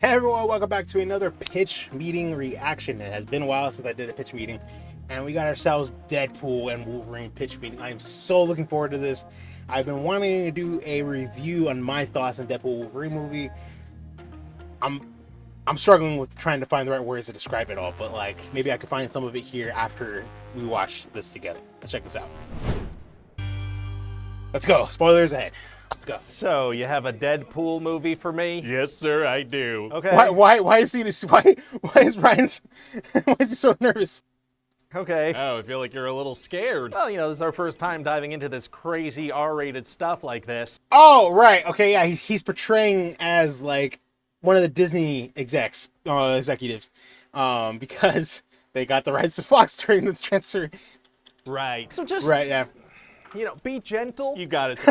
Hey everyone, welcome back to another pitch meeting reaction. It has been a while since I did a pitch meeting, and we got ourselves Deadpool and Wolverine pitch meeting. I'm so looking forward to this. I've been wanting to do a review on my thoughts on Deadpool Wolverine movie. I'm struggling with trying to find the right words to describe it all, but like maybe I could find some of it here after we watch this together. Let's check this out. Let's go. Spoilers ahead. Let's go. So, you have a Deadpool movie for me? Yes, sir, I do. Okay. Why is he why is Ryan's why is he so nervous? Okay. Oh, I feel like you're a little scared. Well, this is our first time diving into this crazy R-rated stuff like this. Oh, right. Okay, yeah, he's portraying as like one of the Disney executives, because they got the rights to Fox during the transfer. Right. So just, Right, yeah. Be gentle. You got it.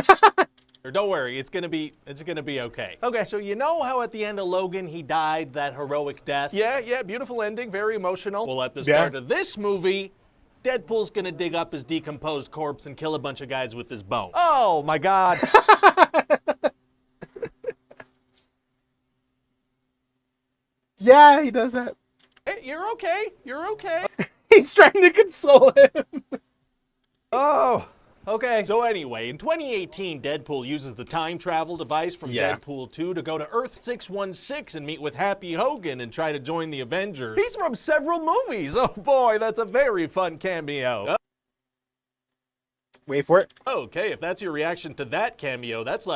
Or don't worry, it's gonna be okay. Okay, so you know how at the end of Logan he died that heroic death? Yeah, beautiful ending, very emotional. Well, at the Yeah. start of this movie, Deadpool's gonna dig up his decomposed corpse and kill a bunch of guys with his bone. Oh my God. Yeah, he does that. Hey, you're okay. You're okay. He's trying to console him. Oh, okay. So anyway, in 2018, Deadpool uses the time travel device from Yeah. Deadpool 2 to go to Earth 616 and meet with Happy Hogan and try to join the Avengers. He's from several movies. Oh boy, that's a very fun cameo. Wait for it. Okay, if that's your reaction to that cameo, that's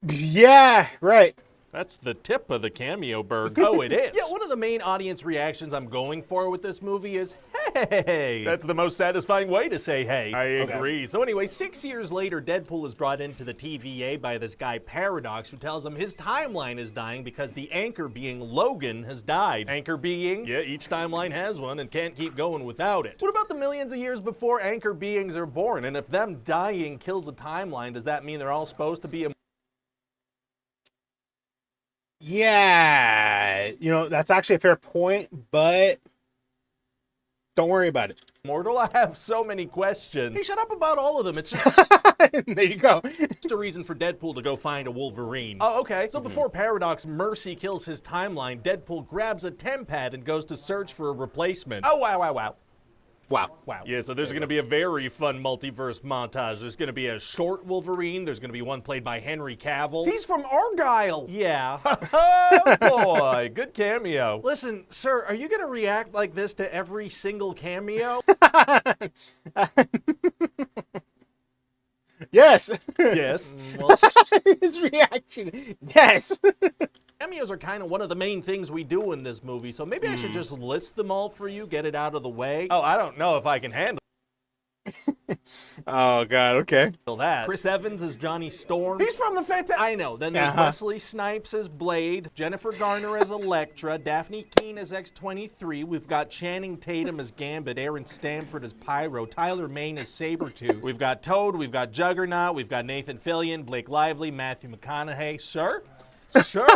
Yeah, right. that's the tip of the cameo berg. Oh, it is. Yeah, one of the main audience reactions I'm going for with this movie is, hey. That's the most satisfying way to say hey. I Agree. So anyway, 6 years later, Deadpool is brought into the TVA by this guy Paradox, who tells him his timeline is dying because the anchor being Logan has died. Anchor being? Yeah, each timeline has one and can't keep going without it. What about the millions of years before anchor beings are born? And if them dying kills the timeline, does that mean they're all supposed to be Yeah, that's actually a fair point, but don't worry about it. immortal? I have so many questions. Hey, shut up about all of them. It's just There you go. a reason for Deadpool to go find a Wolverine. Oh, okay. So before Paradox Mercy kills his timeline, Deadpool grabs a tempad and goes to search for a replacement. Oh, wow. Wow. Yeah, so there's going to be a very fun multiverse montage. There's going to be a short Wolverine. There's going to be one played by Henry Cavill. He's from Argyle. Yeah. Oh, boy. Good cameo. Listen, sir, are you going to react like this to every single cameo? Yes. Yes. Well, His reaction. Yes. cameos are kind of one of the main things we do in this movie, so maybe I should just list them all for you, get it out of the way. Oh, I don't know if I can handle Oh God. Okay. That. Chris Evans as Johnny Storm. He's from the Fantastic. I know. Then there's Uh-huh. Wesley Snipes as Blade, Jennifer Garner as Elektra, Daphne Keane as X-23. We've got Channing Tatum as Gambit, Aaron Stamford as Pyro, Tyler Mane as Sabretooth. We've got Toad, we've got Juggernaut, we've got Nathan Fillion, Blake Lively, Matthew McConaughey. Sir? Sure.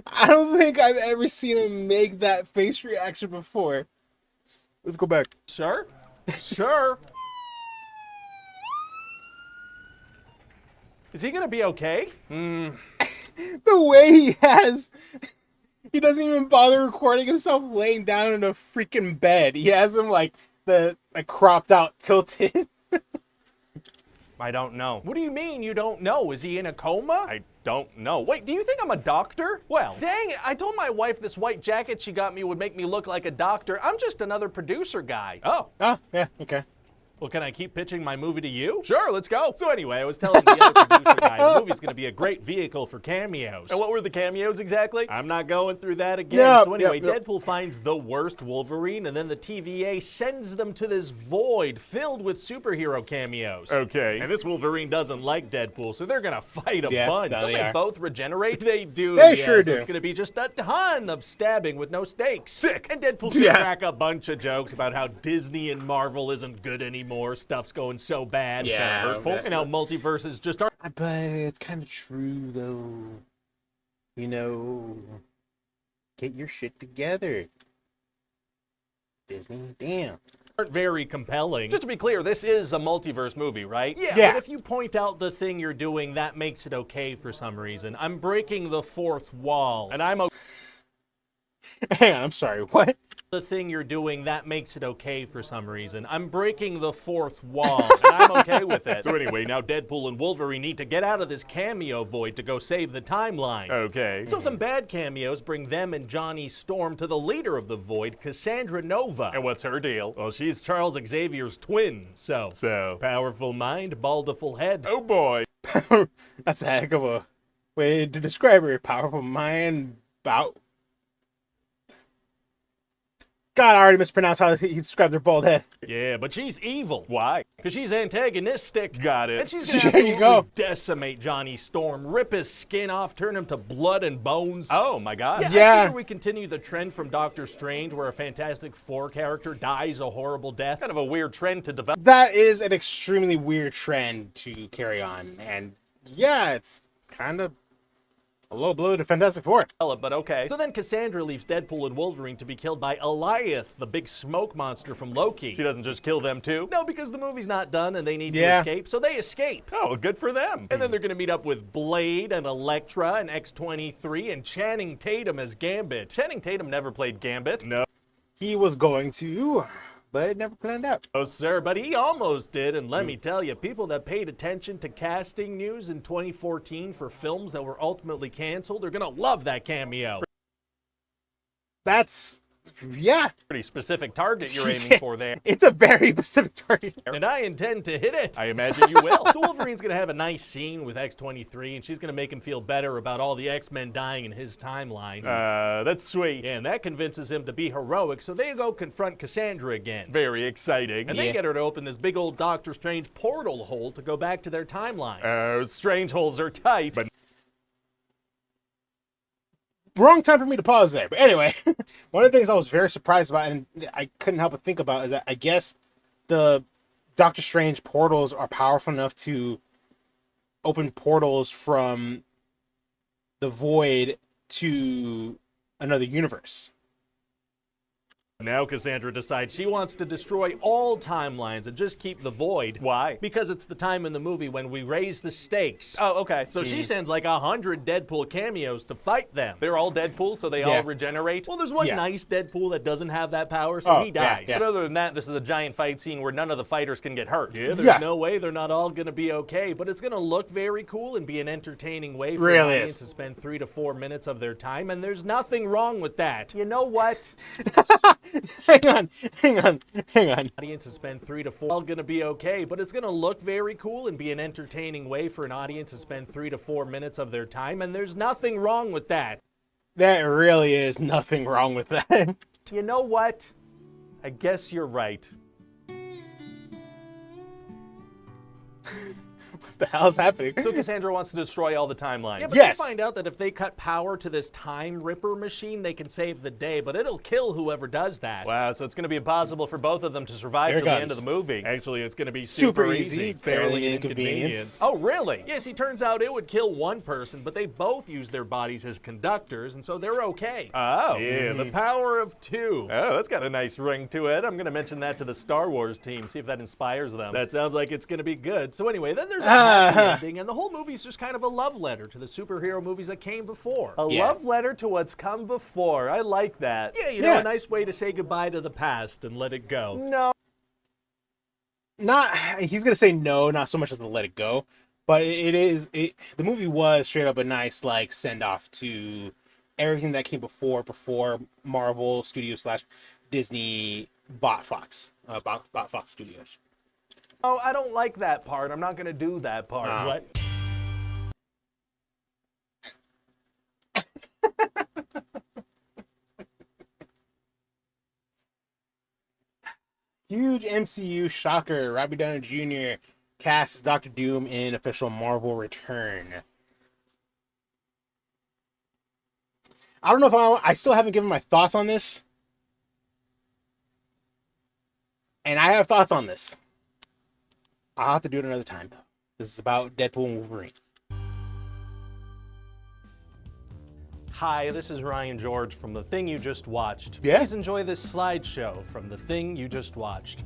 I don't think I've ever seen him make that face reaction before. Let's go back. Sure. Sure. Is he gonna be okay? The way he doesn't even bother recording himself laying down in a freaking bed. He has him like cropped out, tilted. I don't know. What do you mean you don't know? Is he in a coma? I don't know. Wait, do you think I'm a doctor? Well, dang it, I told my wife this white jacket she got me would make me look like a doctor. I'm just another producer guy. Oh, Oh, yeah, okay. well, can I keep pitching my movie to you? Sure, let's go. So anyway, I was telling the other producer guy the movie's going to be a great vehicle for cameos. And what were the cameos exactly? I'm not going through that again. Yep, So anyway, yep. Deadpool finds the worst Wolverine, and then the TVA sends them to this void filled with superhero cameos. Okay. And this Wolverine doesn't like Deadpool, so they're gonna fight a Yeah, bunch. no, Don't they are. Both regenerate? They do. They yes. sure do. It's gonna be just a ton of stabbing with no stakes. Sick. And Deadpool's gonna Yeah. crack a bunch of jokes about how Disney and Marvel isn't good anymore. Stuff's going so bad. It's Yeah, kinda hurtful. that- And how multiverses just aren't. But it's kind of true, though. Get your shit together, Disney. Damn. aren't very compelling. Just to be clear, this is a multiverse movie, right? Yeah. But if you point out the thing you're doing, that makes it okay for some reason. I'm breaking the fourth wall. And I'm okay. Hang on, I'm sorry, what? The thing you're doing, that makes it okay for some reason. I'm breaking the fourth wall, and I'm okay with it. So anyway, now Deadpool and Wolverine need to get out of this cameo void to go save the timeline. Okay. So some bad cameos bring them and Johnny Storm to the leader of the Void, Cassandra Nova. And what's her deal? Well, she's Charles Xavier's twin, so powerful mind, baldiful head. Oh boy. That's a heck of a way to describe her. Powerful mind, bout. God, I already mispronounced how he described her bald head. Yeah, but she's evil. Why? Because she's antagonistic. Got it. And she's gonna There you absolutely go. decimate Johnny Storm, rip his skin off, turn him to blood and bones. Oh my god. Yeah. I figure we continue the trend from Doctor Strange where a Fantastic Four character dies a horrible death. Kind of a weird trend to develop. That is an extremely weird trend to carry on. And yeah, it's kind of a low blow to Fantastic Four. But okay. So then Cassandra leaves Deadpool and Wolverine to be killed by Eliath, the big smoke monster from Loki. She doesn't just kill them too? No, because the movie's not done and they need to Yeah. escape, so they escape. Oh, good for them. And then they're going to meet up with Blade and Elektra and X-23 and Channing Tatum as Gambit. Channing Tatum never played Gambit. No. He was going to, but it never planned out. Oh, sir, but he almost did. And let me tell you, people that paid attention to casting news in 2014 for films that were ultimately canceled are going to love that cameo. That's, yeah. Pretty specific target you're aiming for there. It's a very specific target. And I intend to hit it. I imagine you will. So Wolverine's going to have a nice scene with X-23, and she's going to make him feel better about all the X-Men dying in his timeline. That's sweet. Yeah, and that convinces him to be heroic, so they go confront Cassandra again. Very exciting. And they get her to open this big old Doctor Strange portal hole to go back to their timeline. Strange holes are tight. But Wrong time for me to pause there. But anyway, one of the things I was very surprised about, and I couldn't help but think about, is that I guess the Doctor Strange portals are powerful enough to open portals from the void to another universe. Now Cassandra decides she wants to destroy all timelines and just keep the void. Why? Because it's the time in the movie when we raise the stakes. Oh, okay. So she sends like 100 Deadpool cameos to fight them. They're all Deadpool, so they all regenerate? Well, there's one Yeah. nice Deadpool that doesn't have that power, so he dies. yeah. But other than that, this is a giant fight scene where none of the fighters can get hurt. Yeah, there's Yeah. no way they're not all going to be okay, but it's going to look very cool and be an entertaining way for Really an audience is. to spend 3 to 4 minutes of their time, and there's nothing wrong with that. You know what? Hang on. Audience to spend 3 to 4 all going to be okay, but it's going to look very cool and be an entertaining way for an audience to spend 3 to 4 minutes of their time, and there's nothing wrong with that. That really is nothing wrong with that. You know what? I guess you're right. What the hell's happening? So Cassandra wants to destroy all the timelines. Yeah, but Yes. they find out that if they cut power to this time ripper machine, they can save the day, but it'll kill whoever does that. Wow, so it's going to be impossible for both of them to survive Here till the comes. end of the movie. Actually, it's going to be Super super easy, easy, barely an inconvenience. Oh, really? Yes, he turns out it would kill one person, but they both use their bodies as conductors, and so they're okay. Oh. Yeah, the power of 2. Oh, that's got a nice ring to it. I'm going to mention that to the Star Wars team, see if that inspires them. That sounds like it's going to be good. So anyway, then there's a happy ending, and the whole movie's just kind of a love letter to the superhero movies that came before. A Yeah. love letter to what's come before. I like that. Yeah, you know, Yeah. a nice way to say goodbye to the past and let it go. No. He's gonna say no, not so much as to let it go, but the movie was straight up a nice like send off to everything that came before Marvel Studios / Disney bought Fox Studios. Oh, I don't like that part. I'm not going to do that part. Oh. What? Huge MCU shocker. Robert Downey Jr. casts Doctor Doom in official Marvel return. I don't know if I still haven't given my thoughts on this. And I have thoughts on this. I'll have to do it another time, though. This is about Deadpool and Wolverine. Hi, this is Ryan George from The Thing You Just Watched. Yeah? Please enjoy this slideshow from The Thing You Just Watched.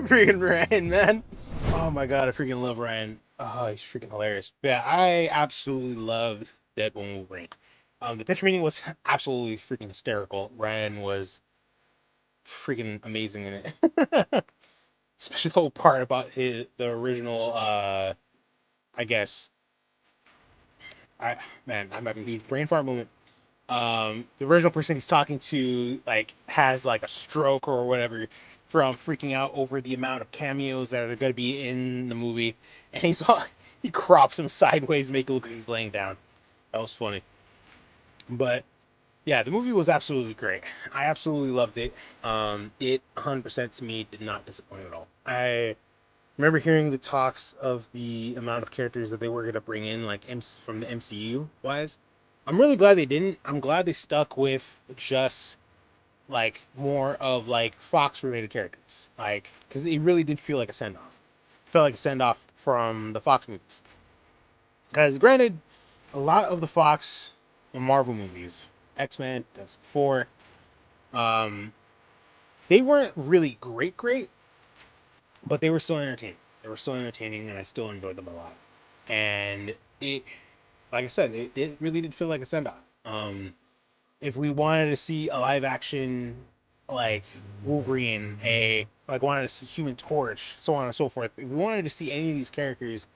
Freaking Ryan, man. Oh my god, I freaking love Ryan. Oh, he's freaking hilarious. Yeah, I absolutely loved Deadpool Wolverine. The pitch meeting was absolutely freaking hysterical. Ryan was freaking amazing in it. Especially the whole part about the original I guess I'm having a huge brain fart moment. The original person he's talking to like has like a stroke or whatever from freaking out over the amount of cameos that are going to be in the movie, and he crops him sideways, make it look like he's laying down. That was funny. But yeah, the movie was absolutely great. I absolutely loved it. It 100% to me did not disappoint at all. I remember hearing the talks of the amount of characters that they were going to bring in, like from the MCU wise. I'm really glad they didn't. I'm glad they stuck with just like more of like Fox related characters, like because it really did feel like a send off. Felt like a send off from the Fox movies. Because granted, a lot of the Fox and Marvel movies, X-Men, that's 4, um, they weren't really great, but they were still entertaining. They were still entertaining, and I still enjoyed them a lot. And it, like I said, it really did feel like a send off. If we wanted to see a live action like Wolverine, wanted to see Human Torch, so on and so forth, if we wanted to see any of these characters,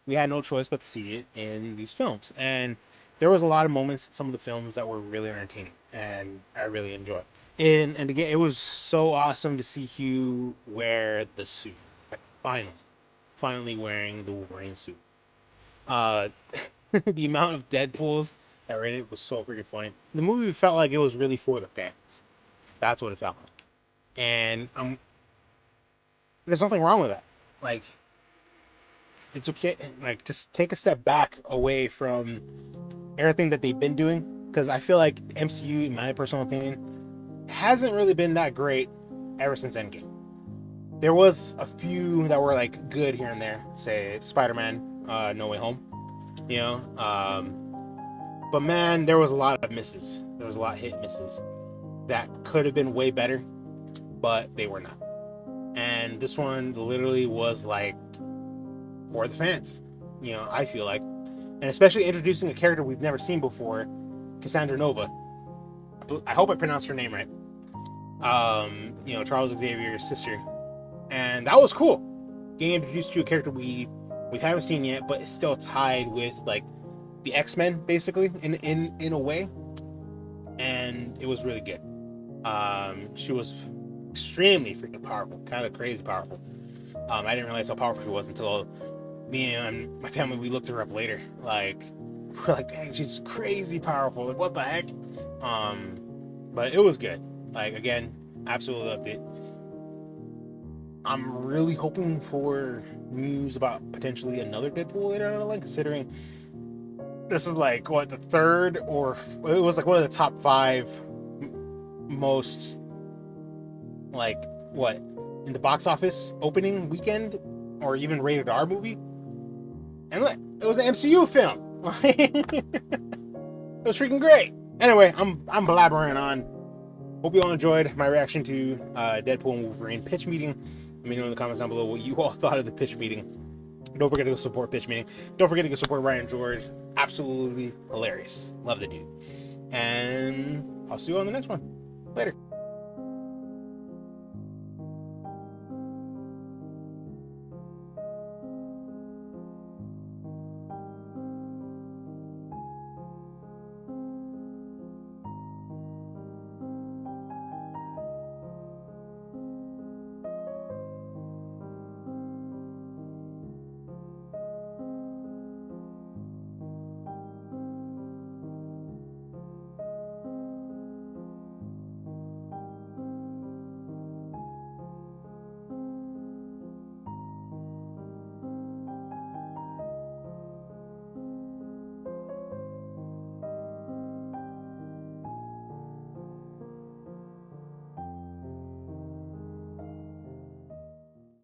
we had no choice but to see it in these films. And there was a lot of moments in some of the films that were really entertaining, and I really enjoyed. And again, it was so awesome to see Hugh wear the suit. Like, finally wearing the Wolverine suit. Uh, the amount of Deadpools that were in it was so freaking funny. The movie felt like it was really for the fans. That's what it felt like. And there's nothing wrong with that. Like, it's okay. Like, just take a step back away from everything that they've been doing. Because I feel like MCU, in my personal opinion, hasn't really been that great ever since Endgame. There was a few that were like good here and there. Say Spider-Man, No Way Home. You know, but man, there was a lot of misses. There was a lot of hit misses that could have been way better, but they were not. And this one literally was like for the fans. You know, I feel like, and especially introducing a character we've never seen before, Cassandra Nova. I hope I pronounced her name right. You know, Charles Xavier's sister, and that was cool. Getting introduced to a character we haven't seen yet, but is still tied with like the X-Men, basically, in a way. And it was really good. She was extremely freaking powerful, kind of crazy powerful. I didn't realize how powerful she was until me and my family, we looked her up later. Like, we're like, dang, she's crazy powerful. Like, what the heck? But it was good. Like, again, absolutely loved it. I'm really hoping for news about potentially another Deadpool later on the line, considering this is like what the third or it was like one of the top 5 most like what in the box office opening weekend or even rated R movie. And look, it was an MCU film. It was freaking great. Anyway, I'm blabbering on. Hope you all enjoyed my reaction to Deadpool and Wolverine pitch meeting. Let me know in the comments down below what you all thought of the pitch meeting. Don't forget to go support pitch meeting. Don't forget to go support Ryan George. Absolutely hilarious. Love the dude. And I'll see you on the next one. Later.